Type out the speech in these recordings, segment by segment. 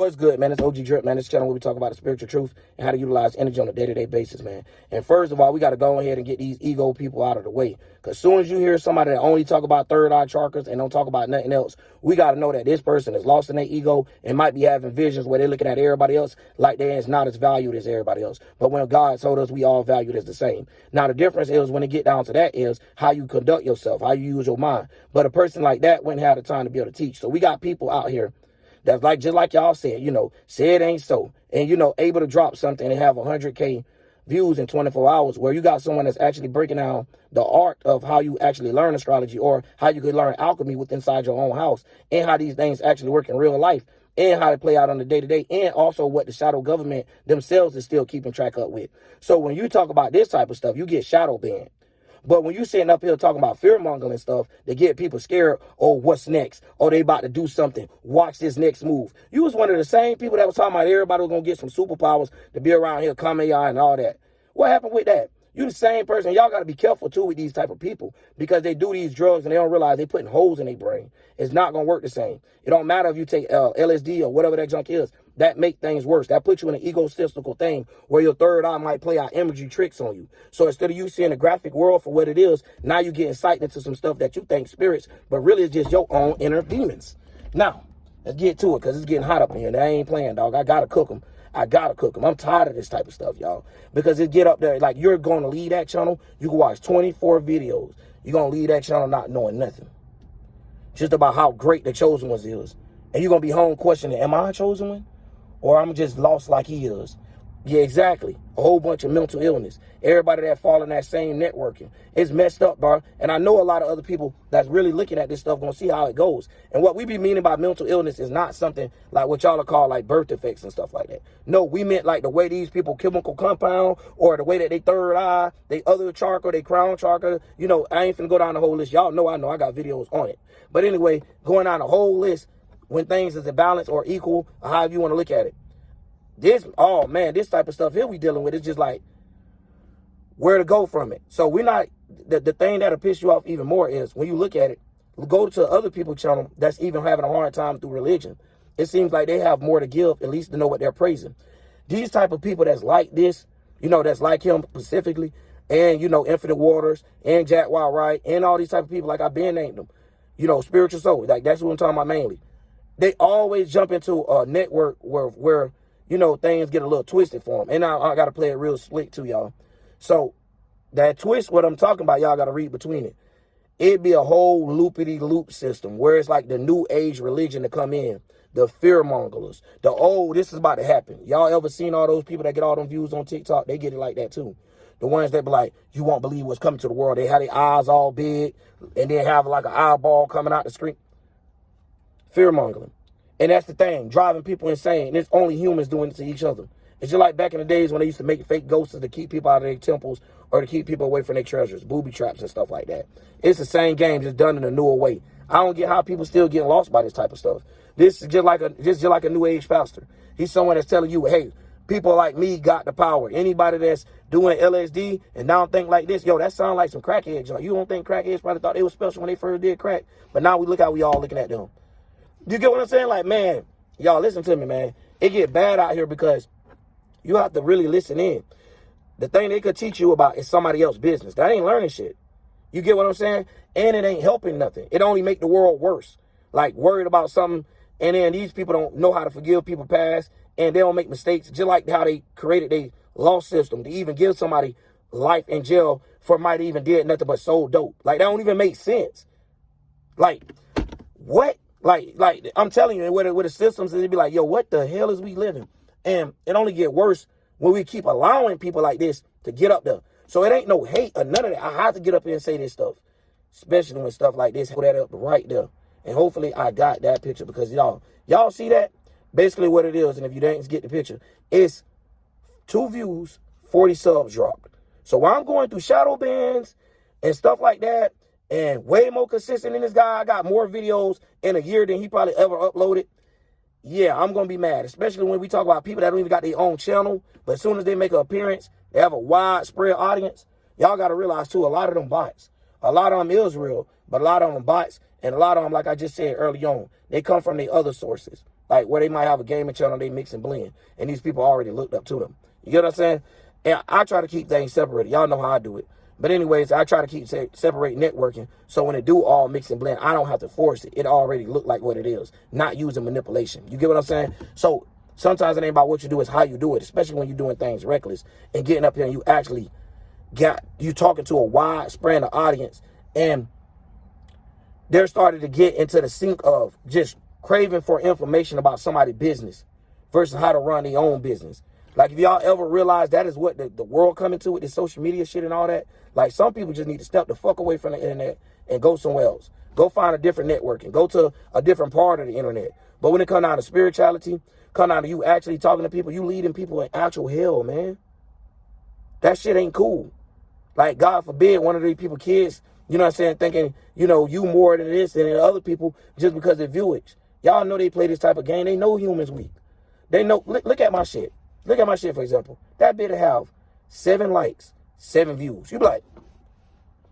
What's good, man? It's OG Drip, man. This channel where we talk about the spiritual truth and how to utilize energy on a day-to-day basis, man. And first of all, we got to go ahead and get these ego people out of the way. Because as soon as you hear somebody that only talk about third eye chakras and don't talk about nothing else, we got to know that this person is lost in their ego and might be having visions where they're looking at everybody else like they is not as valued as everybody else. But when God told us we all valued as the same. Now, the difference is when it get down to that is how you conduct yourself, how you use your mind. But a person like that wouldn't have the time to be able to teach. So we got people out here that's like, just like y'all said, say it ain't so. And, able to drop something and have 100K views in 24 hours where you got someone that's actually breaking down the art of how you actually learn astrology or how you could learn alchemy within inside your own house and how these things actually work in real life and how they play out on the day-to-day and also what the shadow government themselves is still keeping track up with. So when you talk about this type of stuff, you get shadow banned. But when you sitting up here talking about fear-mongering stuff to get people scared, oh, what's next? Oh, they about to do something. Watch this next move. You was one of the same people that was talking about everybody was going to get some superpowers to be around here, Kamehameha and all that. What happened with that? You the same person. Y'all got to be careful, too, with these type of people because they do these drugs and they don't realize they putting holes in their brain. It's not going to work the same. It don't matter if you take LSD or whatever that junk is. That make things worse. That puts you in an egotistical thing where your third eye might play out imagery tricks on you. So instead of you seeing the graphic world for what it is, now you get incited into some stuff that you think spirits, but really it's just your own inner demons. Now, let's get to it because it's getting hot up in here. I ain't playing, dog. I got to cook them. I'm tired of this type of stuff, y'all. Because it get up there, like you're going to leave that channel, you can watch 24 videos. You're going to leave that channel not knowing nothing. Just about how great the chosen one is. And you're going to be home questioning, am I a chosen one? Or I'm just lost like he is. Yeah, exactly. A whole bunch of mental illness. Everybody that fall in that same networking. It's messed up, bro. And I know a lot of other people that's really looking at this stuff gonna see how it goes. And what we be meaning by mental illness is not something like what y'all call like birth defects and stuff like that. No, we meant like the way these people chemical compound or the way that they third eye, they other chakra, they crown chakra. I ain't finna go down the whole list. Y'all know I got videos on it. But anyway, going down the whole list when things is a balance or equal, or however you want to look at it. This type of stuff here we dealing with is just like where to go from it. So we're not, the thing that'll piss you off even more is when you look at it, go to other people's channel that's even having a hard time through religion. It seems like they have more to give, at least to know what they're praising. These type of people that's like this, that's like him specifically, and, Infinite Waters, and Jack Wild Wright, and all these type of people, like I've been named them, spiritual soul, like that's what I'm talking about mainly. They always jump into a network where things get a little twisted for them. And I got to play it real slick too, y'all. So that twist, what I'm talking about, y'all got to read between it. It'd be a whole loopity-loop system where it's like the new age religion to come in. The fear-mongers. This is about to happen. Y'all ever seen all those people that get all them views on TikTok? They get it like that too. The ones that be like, you won't believe what's coming to the world. They have their eyes all big and then have like an eyeball coming out the screen. Fear-mongering. And that's the thing, driving people insane. And it's only humans doing it to each other. It's just like back in the days when they used to make fake ghosts to keep people out of their temples or to keep people away from their treasures, booby traps and stuff like that. It's the same game, just done in a newer way. I don't get how people still getting lost by this type of stuff. This is just like a new age pastor. He's someone that's telling you, hey, people like me got the power. Anybody that's doing LSD and now think like this, that sounds like some crackheads. You don't think crackheads probably thought they were special when they first did crack? But now we look how we all looking at them. You get what I'm saying? Like, man, y'all listen to me, man. It get bad out here because you have to really listen in. The thing they could teach you about is somebody else's business. That ain't learning shit. You get what I'm saying? And it ain't helping nothing. It only make the world worse. Like, worried about something, and then these people don't know how to forgive people past, and they don't make mistakes, just like how they created their law system to even give somebody life in jail for might even did nothing but sold dope. Like, that don't even make sense. Like, what? Like I'm telling you, with the systems, it'd be like, yo, what the hell is we living? And it only get worse when we keep allowing people like this to get up there. So it ain't no hate or none of that. I have to get up here and say this stuff, especially when stuff like this, put that up right there. And hopefully I got that picture because y'all see that? Basically what it is, and if you didn't get the picture, it's 2 views, 40 subs dropped. So while I'm going through shadow bans and stuff like that, and way more consistent than this guy, I got more videos in a year than he probably ever uploaded. Yeah, I'm going to be mad, especially when we talk about people that don't even got their own channel, but as soon as they make an appearance, they have a widespread audience. Y'all got to realize, too, a lot of them bots. A lot of them is real, but a lot of them bots, and a lot of them, like I just said early on, they come from the other sources. Like where they might have a gaming channel, they mix and blend. And these people already looked up to them. You get what I'm saying? And I try to keep things separated. Y'all know how I do it. But anyways, I try to keep separate networking. So when it do all mix and blend, I don't have to force it. It already look like what it is. Not using manipulation. You get what I'm saying? So sometimes it ain't about what you do, it's how you do it. Especially when you're doing things reckless and getting up here and you actually you talking to a wide spread of audience. And they're starting to get into the sync of just craving for information about somebody's business versus how to run their own business. Like, if y'all ever realize that is what the world coming to with this social media shit and all that, like, some people just need to step the fuck away from the internet and go somewhere else. Go find a different network and go to a different part of the internet. But when it comes down to spirituality, come down to you actually talking to people, you leading people in actual hell, man. That shit ain't cool. Like, God forbid one of these people, kids, you know what I'm saying, thinking, you know, you more than this than other people just because they view it. Y'all know they play this type of game. They know humans weak. They know, look at my shit. Look at my shit, for example. That bit'll have 7 likes, 7 views. You be like,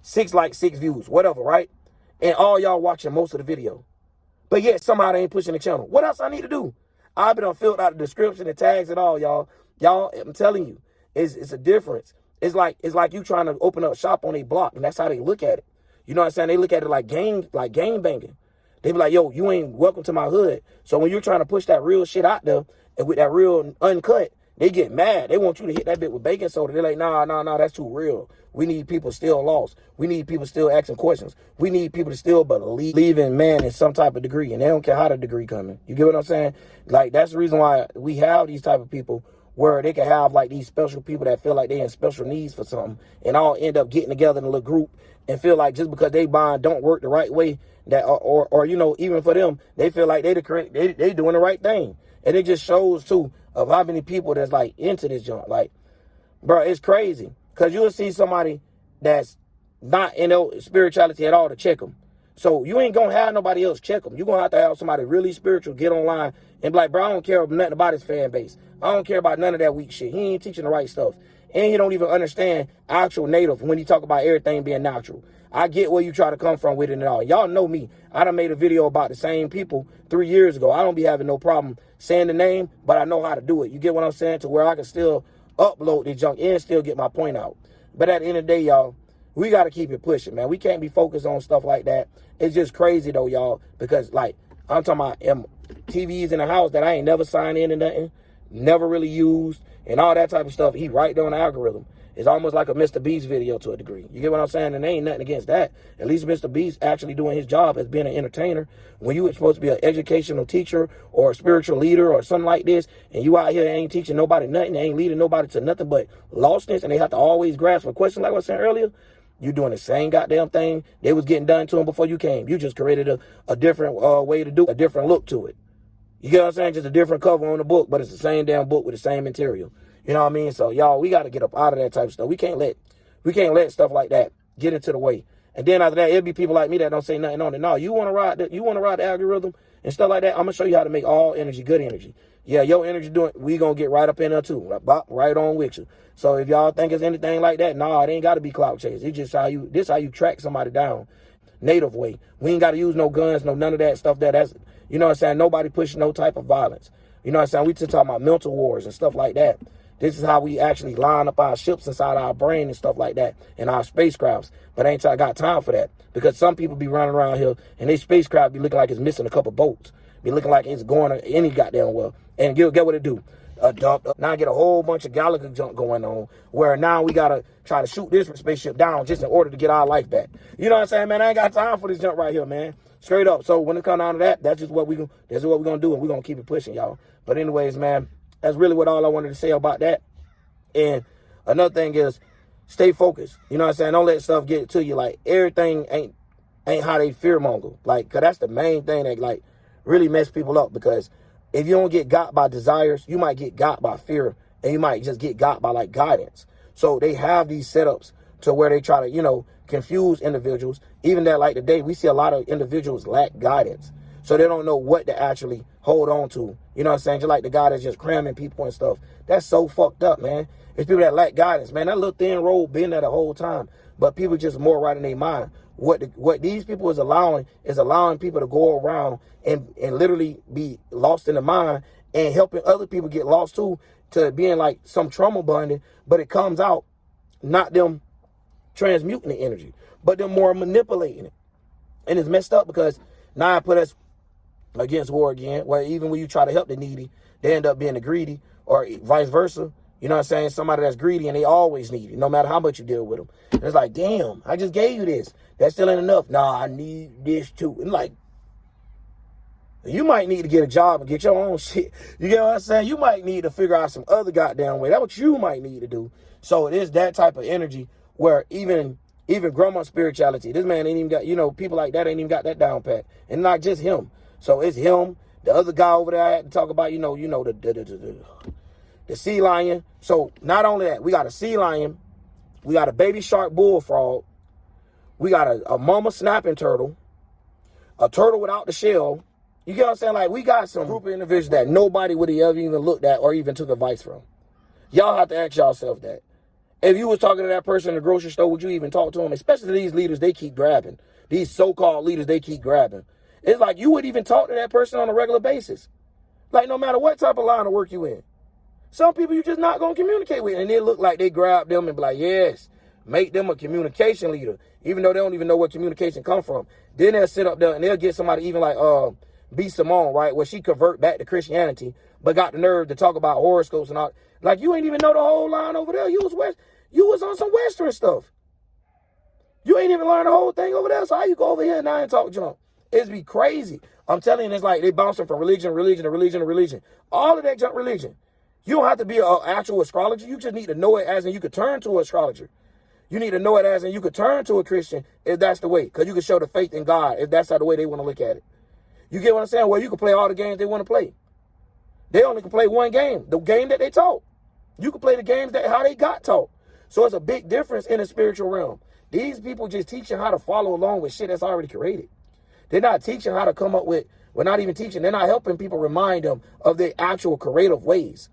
6 likes, 6 views, whatever, right? And all y'all watching most of the video. But yet somehow they ain't pushing the channel. What else I need to do? I've been filled out the description, the tags and all, y'all. Y'all, I'm telling you, it's a difference. It's like you trying to open up shop on a block, and that's how they look at it. You know what I'm saying? They look at it like game banging. They be like, yo, you ain't welcome to my hood. So when you're trying to push that real shit out there and with that real uncut, they get mad. They want you to hit that bit with baking soda. They're like, nah, that's too real. We need people still lost. We need people still asking questions. We need people to still believe in man in some type of degree. And they don't care how the degree coming. You get what I'm saying? Like, that's the reason why we have these type of people where they can have like these special people that feel like they in special needs for something and all end up getting together in a little group and feel like just because they bond don't work the right way, that or you know, even for them, they feel like they doing the right thing. And it just shows too of how many people that's like into this junk. Like, bro, it's crazy. Cause you'll see somebody that's not in their spirituality at all to check them. So you ain't gonna have nobody else check them. You're gonna have to have somebody really spiritual get online and be like, bro, I don't care nothing about his fan base. I don't care about none of that weak shit. He ain't teaching the right stuff. And he don't even understand actual native when he talk about everything being natural. I get where you try to come from with it and all. Y'all know me. I done made a video about the same people 3 years ago. I don't be having no problem saying the name, but I know how to do it. You get what I'm saying? To where I can still upload this junk and still get my point out. But at the end of the day, y'all, we got to keep it pushing, man. We can't be focused on stuff like that. It's just crazy, though, y'all, because, like, I'm talking about TVs in the house that I ain't never signed in or nothing, never really used, and all that type of stuff. He right there on the algorithm. It's almost like a Mr. Beast video to a degree. You get what I'm saying? And there ain't nothing against that. At least Mr. Beast actually doing his job as being an entertainer. When you were supposed to be an educational teacher or a spiritual leader or something like this, and you out here ain't teaching nobody nothing, ain't leading nobody to nothing but lostness, and they have to always grasp a question like I was saying earlier, you doing the same goddamn thing they was getting done to them before you came. You just created a different way to do it, a different look to it. You get what I'm saying? Just a different cover on the book, but it's the same damn book with the same material. You know what I mean? So y'all, we got to get up out of that type of stuff. We can't let stuff like that get into the way. And then after that, it'll be people like me that don't say nothing on it. No, you want to ride the algorithm and stuff like that. I'm gonna show you how to make all energy good energy. Yeah, your energy we gonna get right up in there too, right on with you. So if y'all think it's anything like that, nah, it ain't got to be clout chase. It's just how you track somebody down, native way. We ain't got to use no guns, no none of that stuff. That's you know what I'm saying. Nobody pushing no type of violence. You know what I'm saying. We just talking about mental wars and stuff like that. This is how we actually line up our ships inside our brain and stuff like that and our spacecrafts. But I got time for that because some people be running around here and they spacecraft be looking like it's missing a couple boats. Be looking like it's going any goddamn well. And get what it do. Now I get a whole bunch of Galaga junk going on where now we got to try to shoot this spaceship down just in order to get our life back. You know what I'm saying, man? I ain't got time for this junk right here, man. Straight up. So when it comes down to that, that's what we're going to do, and we're going to keep it pushing, y'all. But anyways, man, that's really what all I wanted to say about that. And another thing is stay focused. You know what I'm saying? Don't let stuff get to you. Like, everything ain't how they fearmonger. Like, because that's the main thing that, like, really mess people up. Because if you don't get got by desires, you might get got by fear. And you might just get got by, like, guidance. So they have these setups to where they try to, you know, confuse individuals. Even that, like, today, we see a lot of individuals lack guidance. So they don't know what to actually hold on to. You know what I'm saying? Just like the guy that's just cramming people and stuff. That's so fucked up, man. It's people that lack guidance, man. That little thin road been there the whole time. But people just more right in their mind. What these people is allowing people to go around and literally be lost in the mind and helping other people get lost too, to being like some trauma bonding, but it comes out not them transmuting the energy, but them more manipulating it. And it's messed up because now it put us against war again, where even when you try to help the needy, they end up being the greedy, or vice versa. You know what I'm saying? Somebody that's greedy and they always need it, no matter how much you deal with them. And it's like, damn, I just gave you this. That still ain't enough. Nah, I need this too. And like, you might need to get a job and get your own shit. You get what I'm saying? You might need to figure out some other goddamn way. That's what you might need to do. So it is that type of energy where even grandma spirituality, this man ain't even got, you know, people like that ain't even got that down pat. And not just him. So it's him, the other guy over there I had to talk about, the sea lion. So not only that, we got a sea lion, we got a baby shark bullfrog, we got a mama snapping turtle, a turtle without the shell. You get what I'm saying? Like, we got some group of individuals that nobody would have ever even looked at or even took advice from. Y'all have to ask yourself that. If you was talking to that person in the grocery store, would you even talk to them? Especially these leaders they keep grabbing. These so-called leaders they keep grabbing. It's like you would even talk to that person on a regular basis. Like, no matter what type of line of work you in. Some people you just not going to communicate with. And they look like they grab them and be like, yes, make them a communication leader. Even though they don't even know where communication come from. Then they'll sit up there and they'll get somebody even like B. Simone, right? Where she convert back to Christianity, but got the nerve to talk about horoscopes and all. Like, you ain't even know the whole line over there. You was on some Western stuff. You ain't even learned the whole thing over there. So how you go over here now and talk junk? It's be crazy. I'm telling you, it's like they bouncing from religion to religion. All of that junk religion. You don't have to be an actual astrologer. You just need to know it as in you could turn to an astrologer. You need to know it as in you could turn to a Christian if that's the way. Because you can show the faith in God if that's how the way they want to look at it. You get what I'm saying? Well, you can play all the games they want to play. They only can play one game, the game that they taught. You can play the games that how they got taught. So it's a big difference in the spiritual realm. These people just teaching how to follow along with shit that's already created. They're not teaching how to come up with, we're not even teaching, they're not helping people remind them of their actual creative ways.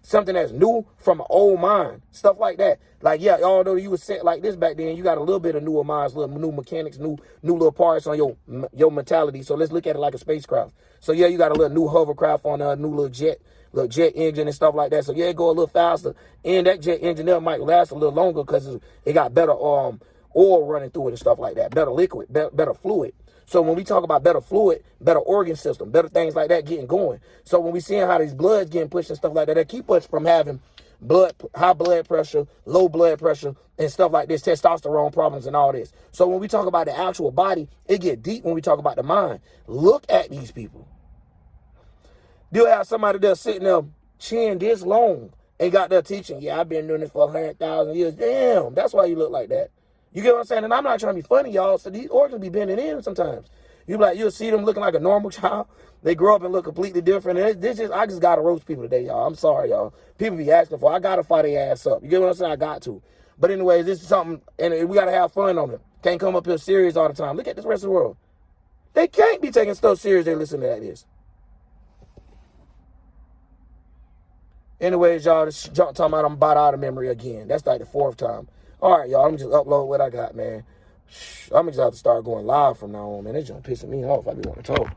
Something that's new from an old mind, stuff like that. Like, yeah, although you was set like this back then, you got a little bit of newer minds, little new mechanics, new little parts on your mentality. So let's look at it like a spacecraft. So yeah, you got a little new hovercraft on a new little jet engine and stuff like that. So yeah, it go a little faster, and that jet engine there might last a little longer because it got better oil running through it and stuff like that, better liquid, better fluid. So when we talk about better fluid, better organ system, better things like that getting going. So when we seeing how these bloods getting pushed and stuff like that, that keep us from having high blood pressure, low blood pressure, and stuff like this, testosterone problems and all this. So when we talk about the actual body, it get deep when we talk about the mind. Look at these people. You'll have somebody there sitting there chin this long and got there teaching, yeah, I've been doing this for 100,000 years. Damn, that's why you look like that. You get what I'm saying? And I'm not trying to be funny, y'all. So these organs be bending in sometimes. You'll see them looking like a normal child. They grow up and look completely different. And I just got to roast people today, y'all. I'm sorry, y'all. People be asking for, I got to fight their ass up. You get what I'm saying? I got to. But anyways, this is something, and we got to have fun on it. Can't come up here serious all the time. Look at this rest of the world. They can't be taking stuff serious. They listen to this. Anyways, y'all, this talking about I'm about out of memory again. That's like the 4th time. All right, y'all, I'm just upload what I got, man. I'm just have to start going live from now on, man. It's just pissing me off. I be wanting to talk.